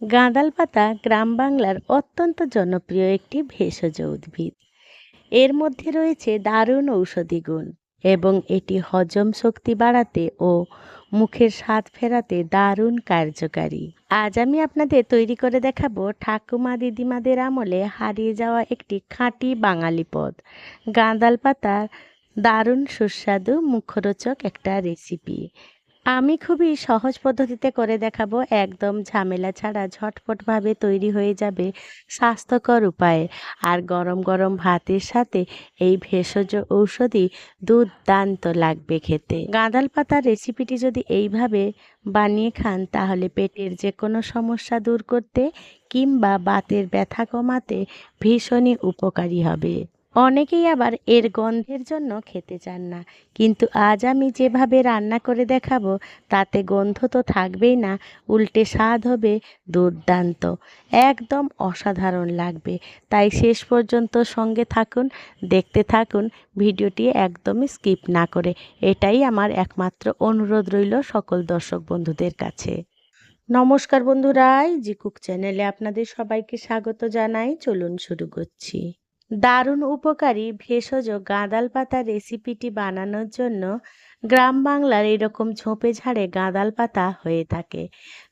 গাঁদাল পাতা গ্রাম বাংলার অত্যন্ত জনপ্রিয় একটি ভেষজ উদ্ভিদ। এর মধ্যে রয়েছে দারুণ ঔষধি গুণ এবং এটি হজম শক্তি বাড়াতে ও মুখের স্বাদ ফেরাতে দারুণ কার্যকারী। আজ আমি আপনাদের তৈরি করে দেখাবো ঠাকুমা দিদিমাদের আমলে হারিয়ে যাওয়া একটি খাঁটি বাঙালি পদ, গাঁদাল পাতার দারুণ সুস্বাদু মুখরোচক একটা রেসিপি। আমি খুবই সহজ পদ্ধতিতে করে দেখাবো, একদম ঝামেলা ছাড়া ঝটপটভাবে তৈরি হয়ে যাবে স্বাস্থ্যকর উপায়ে। আর গরম গরম ভাতের সাথে এই ভেষজ ঔষধি দুর্দান্ত লাগবে খেতে। গাঁদাল পাতার রেসিপিটি যদি এইভাবে বানিয়ে খান তাহলে পেটের যে কোনো সমস্যা দূর করতে কিংবা বাতের ব্যথা কমাতে ভীষণই উপকারী হবে। অনেকেই আবার এর গন্ধের জন্য খেতে চান না, কিন্তু আজ আমি যেভাবে রান্না করে দেখাবো তাতে গন্ধ তো থাকবেই না, উল্টে স্বাদ হবে দুর্দান্ত, একদম অসাধারণ লাগবে। তাই শেষ পর্যন্ত সঙ্গে থাকুন, দেখতে থাকুন ভিডিওটি একদমই স্কিপ না করে। এটাই আমার একমাত্র অনুরোধ রইল সকল দর্শক বন্ধুদের কাছে। নমস্কার বন্ধুরা, জি কুক চ্যানেলে আপনাদের সবাইকে স্বাগত জানাই। চলুন শুরু করছি। দারুণ উপকারী ভেষজ গাঁদাল পাতা রেসিপিটি বানানোর জন্য গ্রাম বাংলার এরকম ঝোপে ঝাড়ে গাঁদাল পাতা হয়ে থাকে।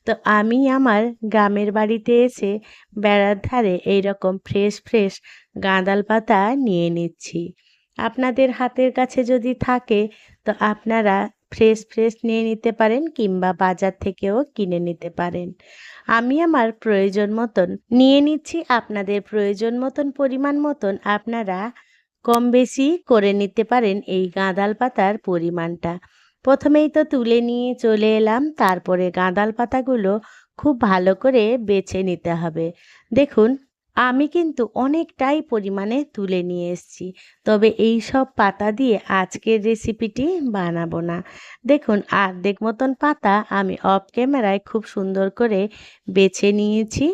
তো আমি আমার গ্রামের বাড়িতে এসে বেড়ার ধারে এইরকম ফ্রেশ ফ্রেশ গাঁদাল পাতা নিয়ে নিচ্ছি। আপনাদের হাতের কাছে যদি থাকে তো আপনারা ফ্রেশ ফ্রেশ নিয়ে নিতে পারেন কিংবা বাজার থেকেও কিনে নিতে পারেন। আমি আমার প্রয়োজন মতন নিয়ে নিচ্ছি, আপনাদের প্রয়োজন মতন পরিমাণ মতন আপনারা কম বেশি করে নিতে পারেন এই গাঁদাল পাতার পরিমাণটা। প্রথমেই তো তুলে নিয়ে চলে এলাম, তারপরে গাঁদাল পাতাগুলো খুব ভালো করে বেছে নিতে হবে। দেখুন, আমি কিন্তু অনেকটাই পরিমাণে তুলে নিয়ে এসেছি, তবে এই সব পাতা দিয়ে আজকের রেসিপিটি বানাবো না। দেখুন, অর্ধেক মতন পাতা আমি অফ ক্যামেরায় খুব সুন্দর করে বেছে নিয়েছি,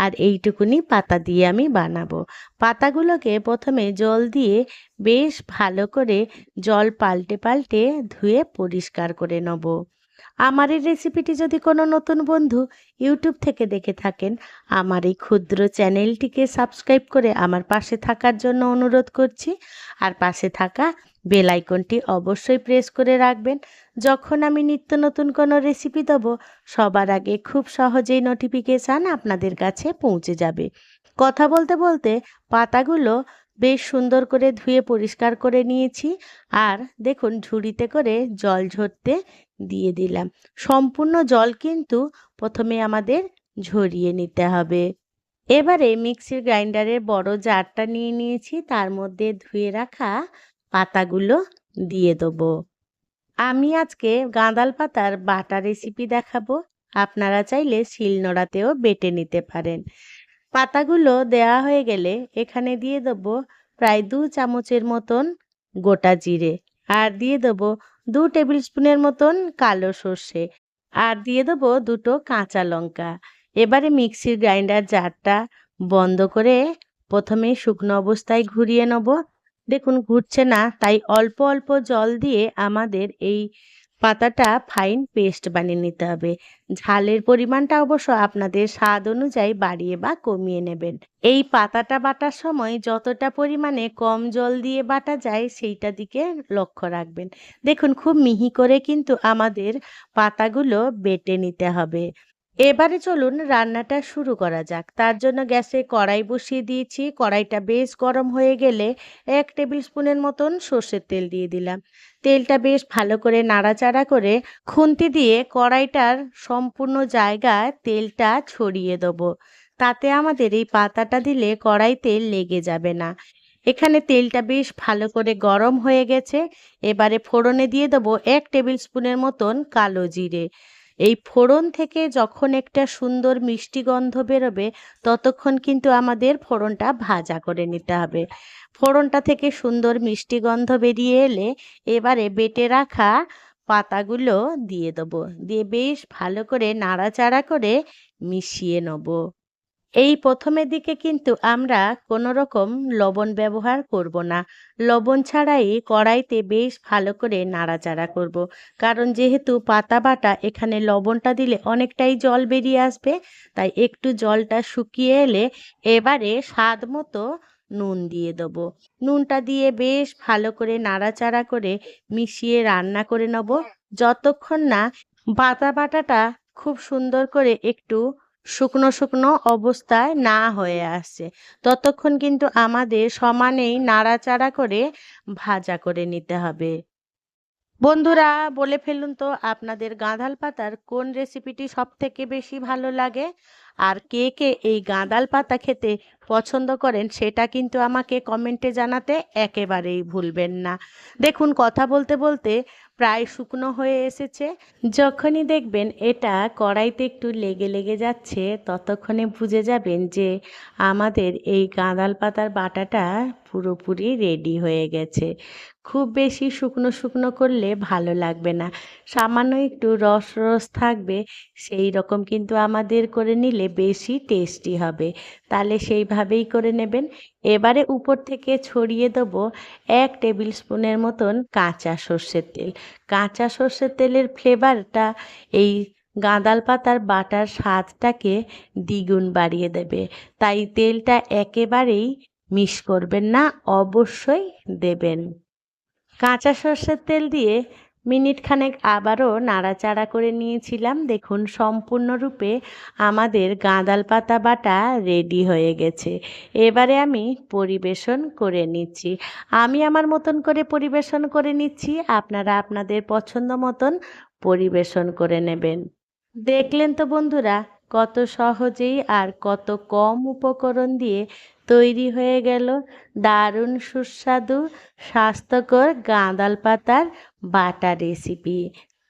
আর এইটুকুনি পাতা দিয়ে আমি বানাবো। পাতাগুলোকে প্রথমে জল দিয়ে বেশ ভালো করে জল পাল্টে পাল্টে ধুয়ে পরিষ্কার করে নেব। আমার এই রেসিপিটি যদি কোনো নতুন বন্ধু ইউটিউব থেকে দেখে থাকেন, আমার এই ক্ষুদ্র চ্যানেলটিকে সাবস্ক্রাইব করে আমার পাশে থাকার জন্য অনুরোধ করছি। আর পাশে থাকা বেল আইকনটি অবশ্যই প্রেস করে রাখবেন। যখন আমি নিত্য নতুন কোনো রেসিপি দেবো সবার আগে খুব সহজেই নোটিফিকেশান আপনাদের কাছে পৌঁছে যাবে। কথা বলতে বলতে পাতাগুলো বেশ সুন্দর করে ধুয়ে পরিষ্কার করে নিয়েছি, আর দেখুন ঝুড়িতে করে জল ঝরতে দিয়ে দিলাম। সম্পূর্ণ জল কিন্তু প্রথমে আমাদের ঝরিয়ে নিতে হবে। এবারে মিক্সির গ্রাইন্ডারের বড় জারটা নিয়ে নিয়েছি, তার মধ্যে ধুয়ে রাখা পাতাগুলো দিয়ে দেবো। আমি আজকে গাঁদাল পাতার বাটা রেসিপি দেখাবো, আপনারা চাইলে শিলনোড়াতেও বেটে নিতে পারেন। পাতাগুলো দেওয়া হয়ে গেলে এখানে দিয়ে দেবো প্রায় 2 চামচের মতন গোটা জিরে, আর দিয়ে দেবো 2 টেবিল স্পুনের মতন কালো সর্ষে, আর দিয়ে দেবো 2টো কাঁচা লঙ্কা। এবারে মিক্সির গ্রাইন্ডার জারটা বন্ধ করে প্রথমে শুকনো অবস্থায় ঘুরিয়ে নেব। দেখুন ঘুরছে না, তাই অল্প অল্প জল দিয়ে আমাদের এই পাতাটা ফাইন পেস্ট বানিয়ে নিতে হবে। ঝালের পরিমাণটা অবশ্য আপনাদের স্বাদ অনুযায়ী বাড়িয়ে বা কমিয়ে নেবেন। এই পাতাটা বাটার সময় যতটা পরিমাণে কম জল দিয়ে বাটা যায় সেইটা দিকে লক্ষ্য রাখবেন। দেখুন খুব মিহি করে কিন্তু আমাদের পাতাগুলো বেটে নিতে হবে। এবারে চলুন রান্নাটা শুরু করা যাক। তার জন্য গ্যাসে কড়াই বসিয়ে দিয়েছি। কড়াইটা বেশ গরম হয়ে গেলে 1 টেবিল স্পুনের মতন সর্ষের তেল দিয়ে দিলাম। তেলটা বেশ ভালো করে নাড়াচাড়া করে খুন্তি দিয়ে কড়াইটার সম্পূর্ণ জায়গায় তেলটা ছড়িয়ে দেবো। তাতে আমাদের এই পাতাটা দিলে কড়াইতে লেগে যাবে না। এখানে তেলটা বেশ ভালো করে গরম হয়ে গেছে। এবারে ফোড়নে দিয়ে দেবো 1 টেবিল স্পুনের মতন কালো জিরে। এই ফোড়ন থেকে যখন একটা সুন্দর মিষ্টি গন্ধ বেরোবে ততক্ষণ কিন্তু আমাদের ফোড়নটা ভাজা করে নিতে হবে। ফোড়নটা থেকে সুন্দর মিষ্টি গন্ধ বেরিয়ে এলে এবারে বেটে রাখা পাতাগুলো দিয়ে দেবো, দিয়ে বেশ ভালো করে নাড়াচাড়া করে মিশিয়ে নেব। এই প্রথমের দিকে কিন্তু আমরা কোনো রকম লবণ ব্যবহার করব না। লবণ ছাড়াই কড়াইতে বেশ ভালো করে নাড়াচাড়া করব। কারণ যেহেতু পাতা বাটা এখানে লবণটা দিলে অনেকটাই জল বেরিয়ে আসবে, তাই একটু জলটা শুকিয়ে এলে এবারে স্বাদ মতো নুন দিয়ে দেবো। নুনটা দিয়ে বেশ ভালো করে নাড়াচাড়া করে মিশিয়ে রান্না করে নেব, যতক্ষণ না পাতা বাটাটা খুব সুন্দর করে একটু শুকনো শুকনো অবস্থায় না হয়ে আসছে, ততক্ষণ কিন্তু আমাদের সমানেই নাড়াচাড়া করে ভাজা করে নিতে হবে। বন্ধুরা, বলে ফেলুন তো আপনাদের গাঁদাল পাতার কোন রেসিপিটি সব থেকে বেশি ভালো লাগে, আর কে কে এই গাঁদাল পাতা খেতে পছন্দ করেন সেটা কিন্তু আমাকে কমেন্টে জানাতে একেবারেই ভুলবেন না। দেখুন, কথা বলতে বলতে প্রায় শুকনো হয়ে এসেছে। যখনই দেখবেন এটা কড়াইতে একটু লেগে লেগে যাচ্ছে, ততক্ষণে বুঝে যাবেন যে আমাদের এই গাঁদাল পাতার বাটাটা পুরোপুরি রেডি হয়ে গেছে। খুব বেশি শুকনো শুকনো করলে ভালো লাগবে না, সামান্য একটু রস রস থাকবে, সেই রকম কিন্তু আমাদের করে নিলে বেশি টেস্টি হবে। তাহলে সেইভাবেই করে নেবেন। এবারে উপর থেকে ছড়িয়ে দেবো 1 টেবিল স্পুনের মতন কাঁচা সর্ষের তেল। কাঁচা সর্ষের তেলের ফ্লেভারটা এই গাঁদাল পাতার বাটার স্বাদটাকে দ্বিগুণ বাড়িয়ে দেবে, তাই তেলটা একেবারেই মিস করবেন না, অবশ্যই দেবেন। কাঁচা সর্ষের তেল দিয়ে মিনিট খানেক আবারও নাড়াচাড়া করে নিয়েছিলাম। দেখুন, সম্পূর্ণরূপে আমাদের গাঁদাল পাতা বাটা রেডি হয়ে গেছে। এবারে আমি পরিবেশন করে নিচ্ছি। আমি আমার মতন করে পরিবেশন করে নিচ্ছি, আপনারা আপনাদের পছন্দ মতন পরিবেশন করে নেবেন। দেখলেন তো বন্ধুরা, কত সহজেই আর কত কম উপকরণ দিয়ে তৈরি হয়ে গেল দারুণ সুস্বাদু স্বাস্থ্যকর গাঁদাল পাতার বাটা রেসিপি।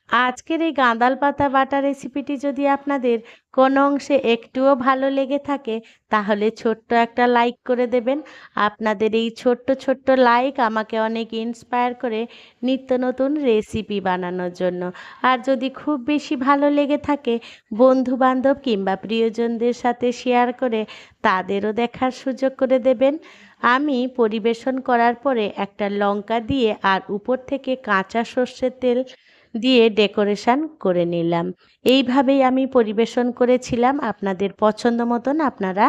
আজকের এই গাঁদাল পাতা বাটা রেসিপিটি যদি আপনাদের কোনো অংশে একটুও ভালো লেগে থাকে, তাহলে ছোট্ট একটা লাইক করে দেবেন। আপনাদের এই ছোট্ট ছোট্ট লাইক আমাকে অনেক ইন্সপায়ার করে নিত্য নতুন রেসিপি বানানোর জন্য। আর যদি খুব বেশি ভালো লেগে থাকে, বন্ধু বান্ধব কিংবা প্রিয়জনদের সাথে শেয়ার করে তাদেরও দেখার সুযোগ করে দেবেন। আমি পরিবেশন করার পরে একটা লঙ্কা দিয়ে আর উপর থেকে কাঁচা সর্ষের তেল দিয়ে ডেকোরেশন করে নিলাম। এইভাবেই আমি পরিবেশন করেছিলাম। আপনাদের পছন্দ মতন আপনারা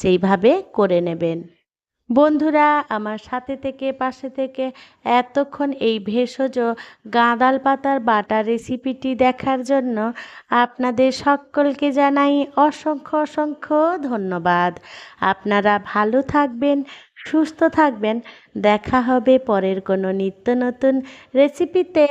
সেইভাবে করে নেবেন। বন্ধুরা, আমার সাথে থেকে পাশে থেকে এতক্ষণ এই ভেষজ গাঁদাল পাতার বাটা রেসিপিটি দেখার জন্য আপনাদের সকলকে জানাই অসংখ্য অসংখ্য ধন্যবাদ। আপনারা ভালো থাকবেন, সুস্থ থাকবেন। দেখা হবে পরের কোনো নিত্য নতুন রেসিপিতে।